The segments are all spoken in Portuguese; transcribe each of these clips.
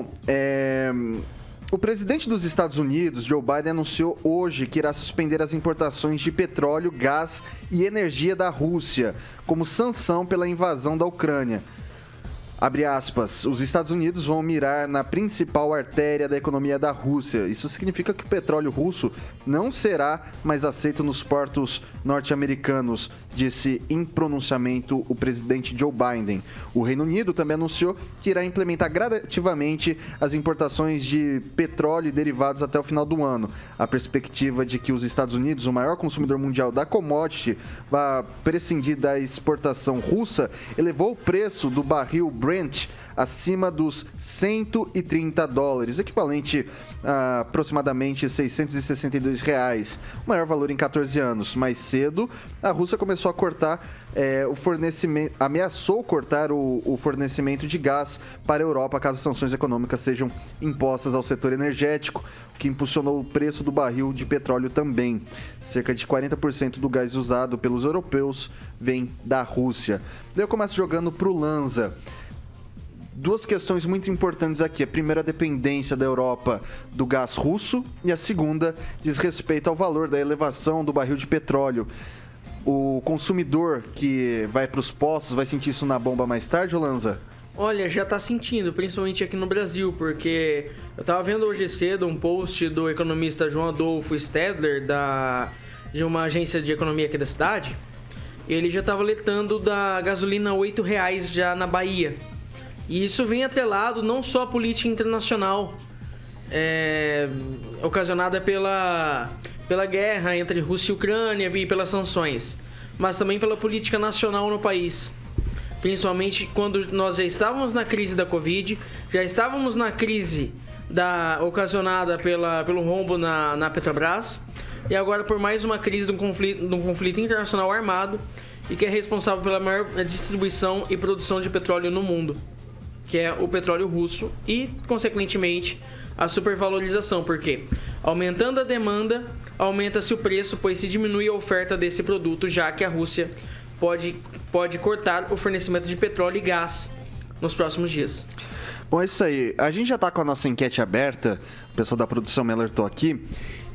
Bom, o presidente dos Estados Unidos, Joe Biden, anunciou hoje que irá suspender as importações de petróleo, gás e energia da Rússia, como sanção pela invasão da Ucrânia. Abre aspas, os Estados Unidos vão mirar na principal artéria da economia da Rússia. Isso significa que o petróleo russo não será mais aceito nos portos norte-americanos, disse em pronunciamento o presidente Joe Biden. O Reino Unido também anunciou que irá implementar gradativamente as importações de petróleo e derivados até o final do ano. A perspectiva de que os Estados Unidos, o maior consumidor mundial da commodity, vá prescindir da exportação russa, elevou o preço do barril Brent acima dos $130, equivalente a aproximadamente R$662, o maior valor em 14 anos. Mais cedo, a Rússia começou a cortar o fornecimento, ameaçou cortar o fornecimento de gás para a Europa caso sanções econômicas sejam impostas ao setor energético, o que impulsionou o preço do barril de petróleo também. Cerca de 40% do gás usado pelos europeus vem da Rússia. Daí eu começo jogando para o Lanza. Duas questões muito importantes aqui. A primeira, a dependência da Europa do gás russo, e a segunda diz respeito ao valor da elevação do barril de petróleo. O consumidor que vai para os postos vai sentir isso na bomba mais tarde, Lanza? Olha, já está sentindo, principalmente aqui no Brasil, porque eu estava vendo hoje cedo um post do economista João Adolfo Stedler, de uma agência de economia aqui da cidade. Ele já estava alertando da gasolina a R$8 já na Bahia. E isso vem atrelado não só à política internacional, ocasionada pela guerra entre Rússia e Ucrânia e pelas sanções, mas também pela política nacional no país. Principalmente quando nós já estávamos na crise da Covid, já estávamos na crise ocasionada pelo rombo na Petrobras, e agora por mais uma crise de um conflito internacional armado, e que é responsável pela maior distribuição e produção de petróleo no mundo, que é o petróleo russo, e, consequentemente, a supervalorização, porque aumentando a demanda, aumenta-se o preço, pois se diminui a oferta desse produto, já que a Rússia pode cortar o fornecimento de petróleo e gás nos próximos dias. Bom, é isso aí. A gente já está com a nossa enquete aberta, o pessoal da produção me alertou aqui.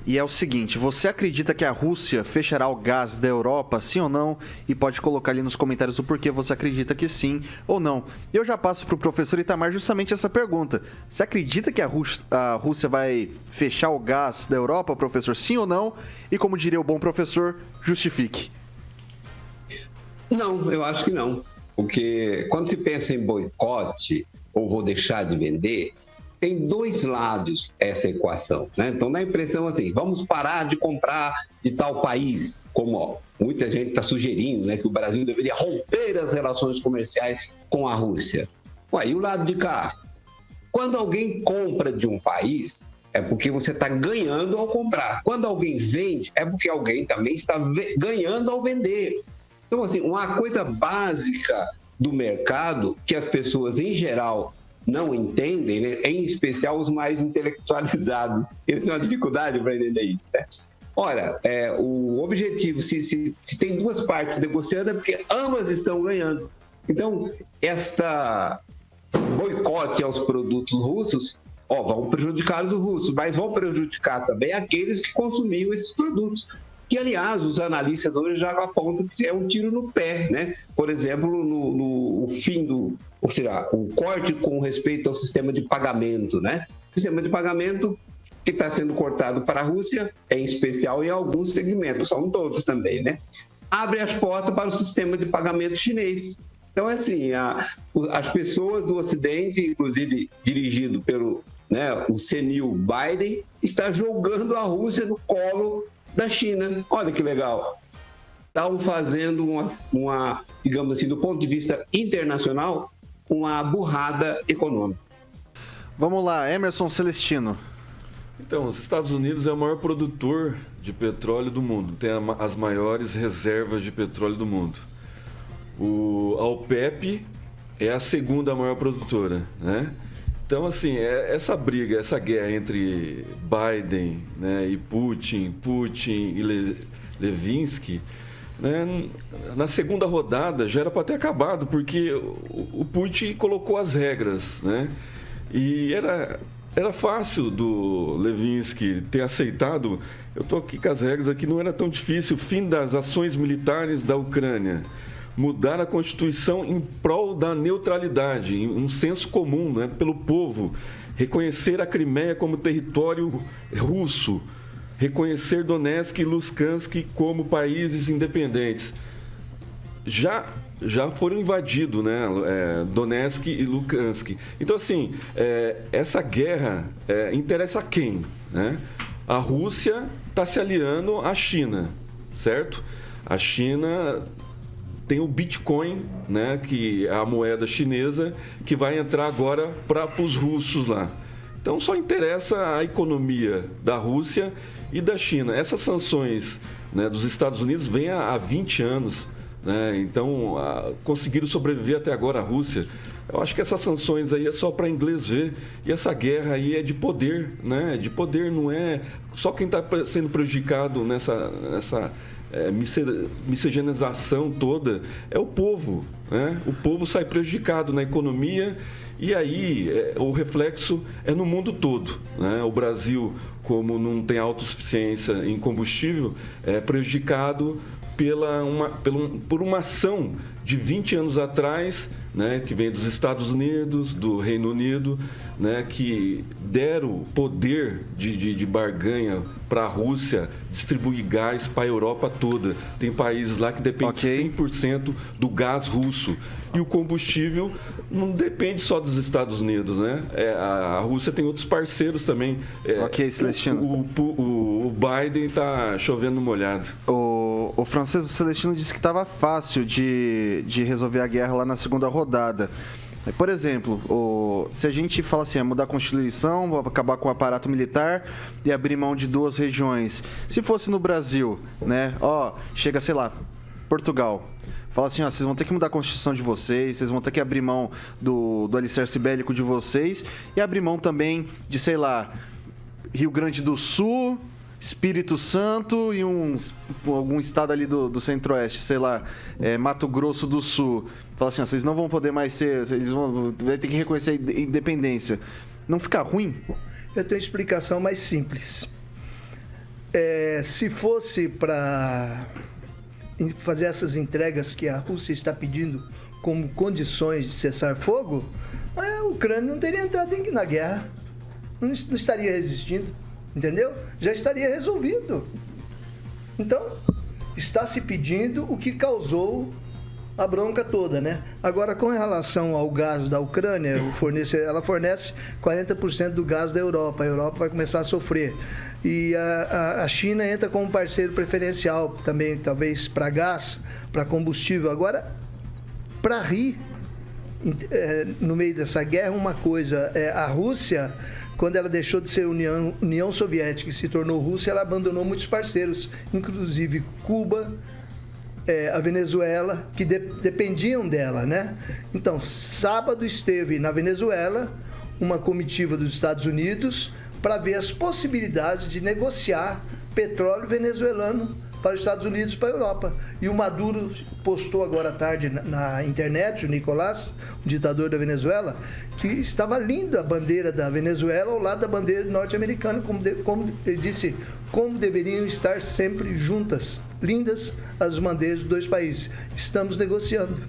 E é o seguinte, você acredita que a Rússia fechará o gás da Europa, sim ou não? E pode colocar ali nos comentários o porquê você acredita que sim ou não. Eu já passo para o professor Itamar justamente essa pergunta. Você acredita que a Rússia vai fechar o gás da Europa, professor, sim ou não? E como diria o bom professor, justifique. Não, eu acho que não. Porque quando se pensa em boicote ou vou deixar de vender, tem dois lados essa equação, né? Então dá a impressão assim, vamos parar de comprar de tal país, como muita gente está sugerindo, né, que o Brasil deveria romper as relações comerciais com a Rússia. E o lado de cá? Quando alguém compra de um país, é porque você está ganhando ao comprar. Quando alguém vende, é porque alguém também está ganhando ao vender. Então, assim, uma coisa básica do mercado que as pessoas, em geral, não entendem, né? Em especial os mais intelectualizados. Eles têm uma dificuldade para entender isso, né? Ora, o objetivo, se tem duas partes negociando, é porque ambas estão ganhando. Então, esta boicote aos produtos russos, vão prejudicar os russos, mas vão prejudicar também aqueles que consumiam esses produtos. Que, aliás, os analistas hoje já apontam que é um tiro no pé, né? Por exemplo, no fim ou seja, o corte com respeito ao sistema de pagamento, né? O sistema de pagamento que está sendo cortado para a Rússia, em especial em alguns segmentos, são todos também, né? Abre as portas para o sistema de pagamento chinês. Então, assim, as pessoas do Ocidente, inclusive dirigido pelo o senil Biden, está jogando a Rússia no colo da China. Olha que legal. Estavam fazendo uma, digamos assim, do ponto de vista internacional, uma burrada econômica. Vamos lá, Emerson Celestino. Então, os Estados Unidos é o maior produtor de petróleo do mundo, tem as maiores reservas de petróleo do mundo. A OPEP é a segunda maior produtora, né? Então, assim, essa briga, essa guerra entre Biden, né, e Putin e Levinsky, né, na segunda rodada já era para ter acabado, porque o Putin colocou as regras, né? E era fácil do Levinsky ter aceitado. Eu estou aqui com as regras, aqui não era tão difícil. O fim das ações militares da Ucrânia. Mudar a Constituição em prol da neutralidade, um senso comum, né, pelo povo. Reconhecer a Crimeia como território russo. Reconhecer Donetsk e Luhansk como países independentes. Já foram invadidos, né, Donetsk e Luhansk. Então, assim, essa guerra interessa a quem? Né? A Rússia está se aliando à China, certo? A China tem o Bitcoin, né, que é a moeda chinesa, que vai entrar agora para os russos lá. Então, só interessa a economia da Rússia e da China. Essas sanções, né, dos Estados Unidos vêm há 20 anos. Né? Então, conseguiram sobreviver até agora a Rússia. Eu acho que essas sanções aí é só para inglês ver. E essa guerra aí é de poder, né? De poder, não é só quem está sendo prejudicado nessa miscigenação toda, é o povo. Né? O povo sai prejudicado na economia e aí o reflexo é no mundo todo. Né? O Brasil, como não tem autossuficiência em combustível, é prejudicado por uma ação de 20 anos atrás, né, que vem dos Estados Unidos, do Reino Unido, né, que deram poder de barganha para a Rússia distribuir gás para a Europa toda. Tem países lá que dependem 100% do gás russo. E o combustível não depende só dos Estados Unidos, né? A Rússia tem outros parceiros também. Celestino. O Biden está chovendo molhado. O francês Celestino disse que estava fácil de resolver a guerra lá na segunda rodada. Por exemplo, se a gente fala assim, mudar a Constituição, acabar com o aparato militar e abrir mão de 2 regiões. Se fosse no Brasil, né? Chega, sei lá, Portugal. Fala assim, vocês vão ter que mudar a Constituição de vocês vão ter que abrir mão do alicerce bélico de vocês e abrir mão também de, sei lá, Rio Grande do Sul, Espírito Santo e algum estado ali do Centro-Oeste, sei lá, Mato Grosso do Sul. Fala assim, vocês não vão poder mais ser, vai ter que reconhecer a independência. Não fica ruim? Eu tenho uma explicação mais simples. Se fosse para fazer essas entregas que a Rússia está pedindo como condições de cessar fogo, a Ucrânia não teria entrado na guerra, não estaria resistindo, entendeu? Já estaria resolvido. Então, está se pedindo o que causou a bronca toda, né? Agora, com relação ao gás da Ucrânia, ela fornece 40% do gás da Europa. A Europa vai começar a sofrer. E a China entra como parceiro preferencial também, talvez, para gás, para combustível. Agora, para rir, no meio dessa guerra, uma coisa, a Rússia, quando ela deixou de ser União Soviética e se tornou Rússia, ela abandonou muitos parceiros, inclusive Cuba, a Venezuela, que dependiam dela, né? Então, sábado esteve na Venezuela uma comitiva dos Estados Unidos para ver as possibilidades de negociar petróleo venezuelano para os Estados Unidos e para a Europa. E o Maduro postou agora à tarde na internet, o Nicolás, o ditador da Venezuela, que estava linda a bandeira da Venezuela ao lado da bandeira norte-americana, como ele disse, como deveriam estar sempre juntas, lindas as bandeiras dos 2 países. Estamos negociando.